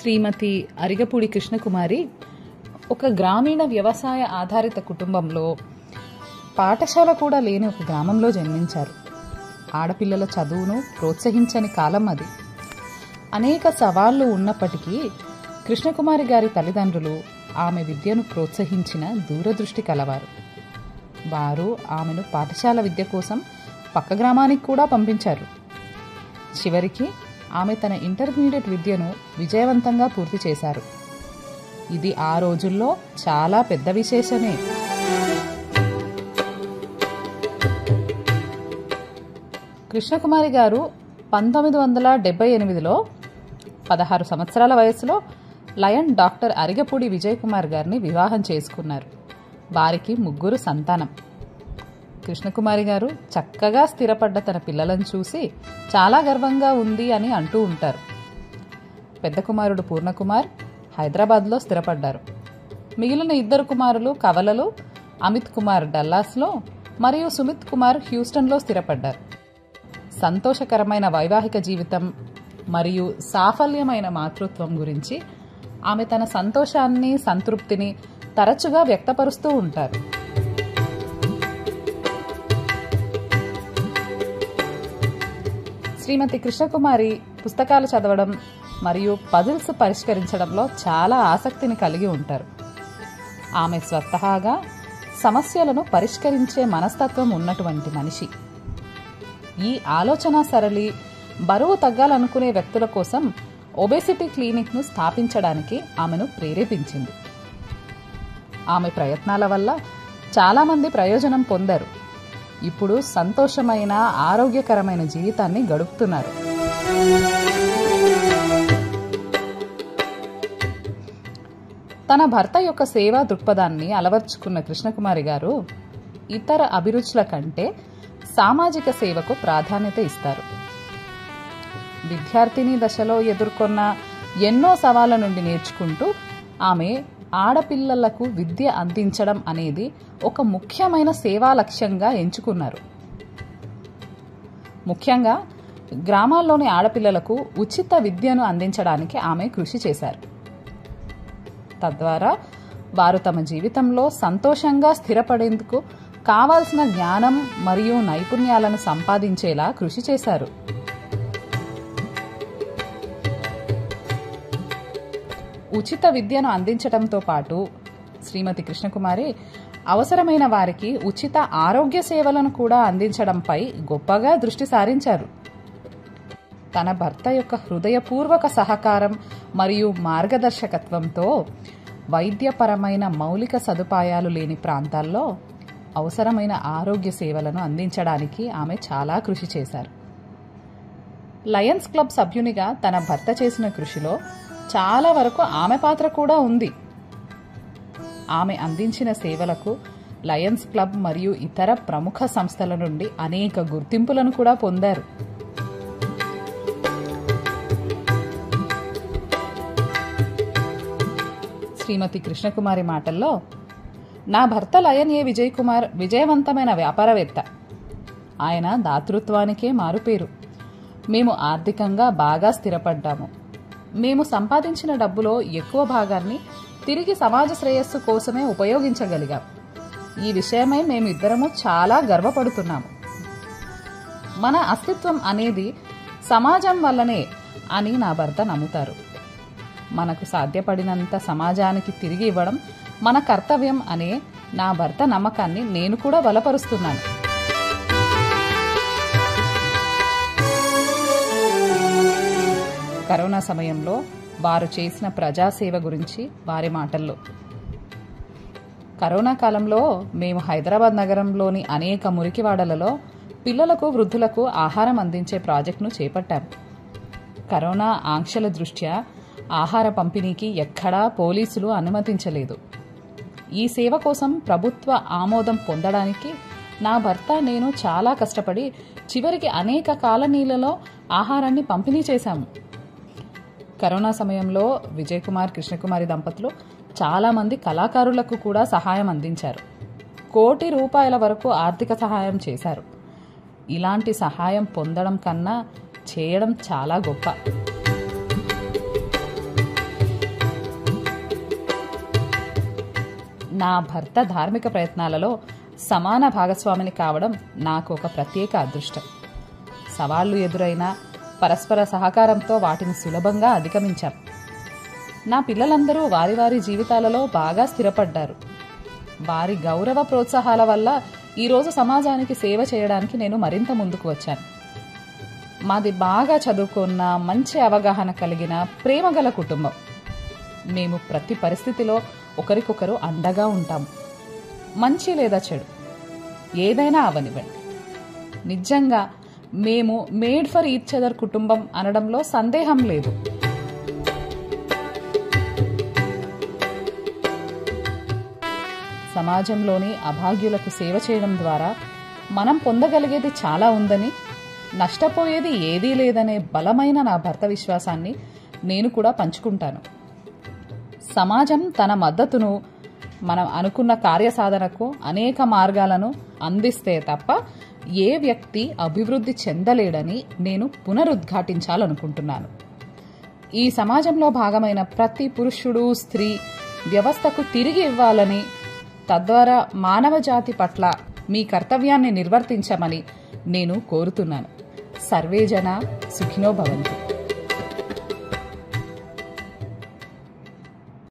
శ్రీమతి అరిగపూడి కృష్ణకుమారి ఒక గ్రామీణ వ్యవసాయ ఆధారిత కుటుంబంలో పాఠశాల కూడా లేని ఒక గ్రామంలో జన్మించారు. ఆడపిల్లల చదువును ప్రోత్సహించని కాలం అది. అనేక సవాళ్లు ఉన్నప్పటికీ కృష్ణకుమారి గారి తల్లిదండ్రులు ఆమె విద్యను ప్రోత్సహించిన దూరదృష్టి కలవారు. వారు ఆమెను పాఠశాల విద్య కోసం పక్క గ్రామానికి కూడా పంపించారు. చివరికి ఆమె తన ఇంటర్మీడియట్ విద్యను విజయవంతంగా పూర్తి చేశారు. ఇది ఆ రోజుల్లో చాలా పెద్ద విశేషమే. కృష్ణకుమారి గారు 1978లో 16 సంవత్సరాల వయసులో లయన్ డాక్టర్ అరిగపూడి విజయ్ కుమార్ గారిని వివాహం చేసుకున్నారు. వారికి 3 సంతానం. కృష్ణకుమారి గారు చక్కగా స్థిరపడ్డ తన పిల్లలను చూసి చాలా గర్వంగా ఉంది అని అంటూ ఉంటారు. పెద్ద కుమారుడు పూర్ణకుమార్ హైదరాబాద్లో స్థిరపడ్డారు. మిగిలిన 2 కుమారులు కవలలు అమిత్ కుమార్ డల్లాస్లో మరియు సుమిత్ కుమార్ హ్యూస్టన్లో స్థిరపడ్డారు. సంతోషకరమైన వైవాహిక జీవితం మరియు సాఫల్యమైన మాతృత్వం గురించి ఆమె తన సంతోషాన్ని సంతృప్తిని తరచుగా వ్యక్తపరుస్తూ ఉంటారు. శ్రీమతి కృష్ణకుమారి పుస్తకాలు చదవడం మరియు పజిల్స్ పరిష్కరించడంలో చాలా ఆసక్తిని కలిగి ఉంటారు. ఆమె స్వతహాగా సమస్యలను పరిష్కరించే మనస్తత్వం ఉన్నటువంటి మనిషి. ఈ ఆలోచన సరళి బరువు తగ్గాలనుకునే వ్యక్తుల కోసం ఒబేసిటీ క్లినిక్ను స్థాపించడానికి ఆమెను ప్రేరేపించింది. ఆమె ప్రయత్నాల వల్ల చాలామంది ప్రయోజనం పొందారు. ఇప్పుడు సంతోషమైన ఆరోగ్యకరమైన జీవితాన్ని గడుపుతున్నారు. తన భర్త యొక్క సేవా దృక్పథాన్ని అలవర్చుకున్న కృష్ణకుమారి గారు ఇతర అభిరుచుల కంటే సామాజిక సేవకు ప్రాధాన్యత ఇస్తారు. విద్యార్థిని దశలో ఎదుర్కొన్న ఎన్నో సవాళ్ల నుండి నేర్చుకుంటూ ఆమె ఆడపిల్లలకు విద్య అందించడం అనేది ఒక ముఖ్యమైన సేవా లక్ష్యంగా ఎంచుకున్నారు. ముఖ్యంగా గ్రామాల్లోని ఆడపిల్లలకు ఉచిత విద్యను అందించడానికి ఆమె కృషి చేశారు. తద్వారా వారు తమ జీవితంలో సంతోషంగా స్థిరపడేందుకు కావాల్సిన జ్ఞానం మరియు నైపుణ్యాలను సంపాదించేలా కృషి చేశారు. ఉచిత విద్యను అందించడంతో పాటు శ్రీమతి కృష్ణకుమారి అవసరమైన వారికి ఉచిత ఆరోగ్య సేవలను కూడా అందించడంపై గొప్పగా దృష్టి సారించారు. తన భర్త యొక్క హృదయపూర్వక సహకారం మరియు మార్గదర్శకత్వంతో వైద్యపరమైన మౌలిక సదుపాయాలు లేని ప్రాంతాల్లో అవసరమైన ఆరోగ్య సేవలను అందించడానికి ఆమె చాలా కృషి చేశారు. లయన్స్ క్లబ్ సభ్యునిగా తన భర్త చేసిన కృషిలో చాలా వరకు ఆమె పాత్ర కూడా ఉంది. ఆమె అందించిన సేవలకు లయన్స్ క్లబ్ మరియు ఇతర ప్రముఖ సంస్థల నుండి అనేక గుర్తింపులను కూడా పొందారు. శ్రీమతి కృష్ణకుమారి మాటల్లో, నా భర్త లయన్ ఏ విజయ్ కుమార్ విజయవంతమైన వ్యాపారవేత్త. ఆయన దాతృత్వానికే మారుపేరు. మేము ఆర్థికంగా బాగా స్థిరపడ్డాము. మేము సంపాదించిన డబ్బులో ఎక్కువ భాగాన్ని తిరిగి సమాజ శ్రేయస్సు కోసమే ఉపయోగించగలిగాం. ఈ విషయమై మేమిద్దరము చాలా గర్వపడుతున్నాము. మన అస్తిత్వం అనేది సమాజం వల్లనే అని నా భర్త నమ్ముతారు. మనకు సాధ్యపడినంత సమాజానికి తిరిగి ఇవ్వడం మన కర్తవ్యం అనే నా భర్త నమ్మకాన్ని నేను కూడా బలపరుస్తున్నాను. కరోనా సమయంలో వారు చేసిన ప్రజాసేవ గురించి వారి మాటల్లో, కరోనా కాలంలో మేము హైదరాబాద్ నగరంలోని అనేక మురికివాడలలో పిల్లలకు వృద్ధులకు ఆహారం అందించే ప్రాజెక్టును చేపట్టాం. కరోనా ఆంక్షల దృష్ట్యా ఆహార పంపిణీకి ఎక్కడా పోలీసులు అనుమతించలేదు. ఈ సేవ కోసం ప్రభుత్వ ఆమోదం పొందడానికి నా భర్త నేను చాలా కష్టపడి చివరికి అనేక కాలనీలలో ఆహారాన్ని పంపిణీ చేశాము. కరోనా సమయంలో విజయ్ కుమార్ కృష్ణకుమారి దంపతులు చాలామంది కళాకారులకు కూడా సహాయం అందించారు. ₹1 కోటి వరకు ఆర్థిక సహాయం చేశారు. ఇలాంటి సహాయం పొందడం కన్నా చేయడం చాలా గొప్ప. నా భర్త ధార్మిక ప్రయత్నాలలో సమాన భాగస్వామిని కావడం నాకు ఒక ప్రత్యేక అదృష్టం. సవాళ్లు ఎదురైనా పరస్పర సహకారంతో వాటిని సులభంగా అధిగమించాం. నా పిల్లలందరూ వారి వారి జీవితాలలో బాగా స్థిరపడ్డారు. వారి గౌరవ ప్రోత్సాహాల వల్ల ఈరోజు సమాజానికి సేవ చేయడానికి నేను మరింత ముందుకు వచ్చాను. మాది బాగా చదువుకున్న, మంచి అవగాహన కలిగిన, ప్రేమగల కుటుంబం. మేము ప్రతి పరిస్థితిలో ఒకరికొకరు అండగా ఉంటాము. మంచి లేదా చెడు ఏదైనా అవనివ్వండి. నిజంగా మేము మేడ్ ఫర్ ఈచ్ అదర్ కుటుంబం అనడంలో సందేహం లేదు. సమాజంలోని అభాగ్యులకు సేవ చేయడం ద్వారా మనం పొందగలిగేది చాలా ఉందని, నష్టపోయేది ఏదీ లేదనే బలమైన నా భర్త విశ్వాసాన్ని నేను కూడా పంచుకుంటాను. సమాజం తన మద్దతును మనం అనుకున్న కార్యసాధనకు అనేక మార్గాలను అందిస్తే తప్ప ఏ వ్యక్తి అభివృద్ధి చెందలేడని నేను పునరుద్ఘాటించాలనుకుంటున్నాను. ఈ సమాజంలో భాగమైన ప్రతి పురుషుడు, స్త్రీ వ్యవస్థకు తిరిగి ఇవ్వాలని, తద్వారా మానవ జాతి పట్ల మీ కర్తవ్యాన్ని నిర్వర్తించమని నేను కోరుతున్నాను. సర్వే జన సుఖినో భవంతు.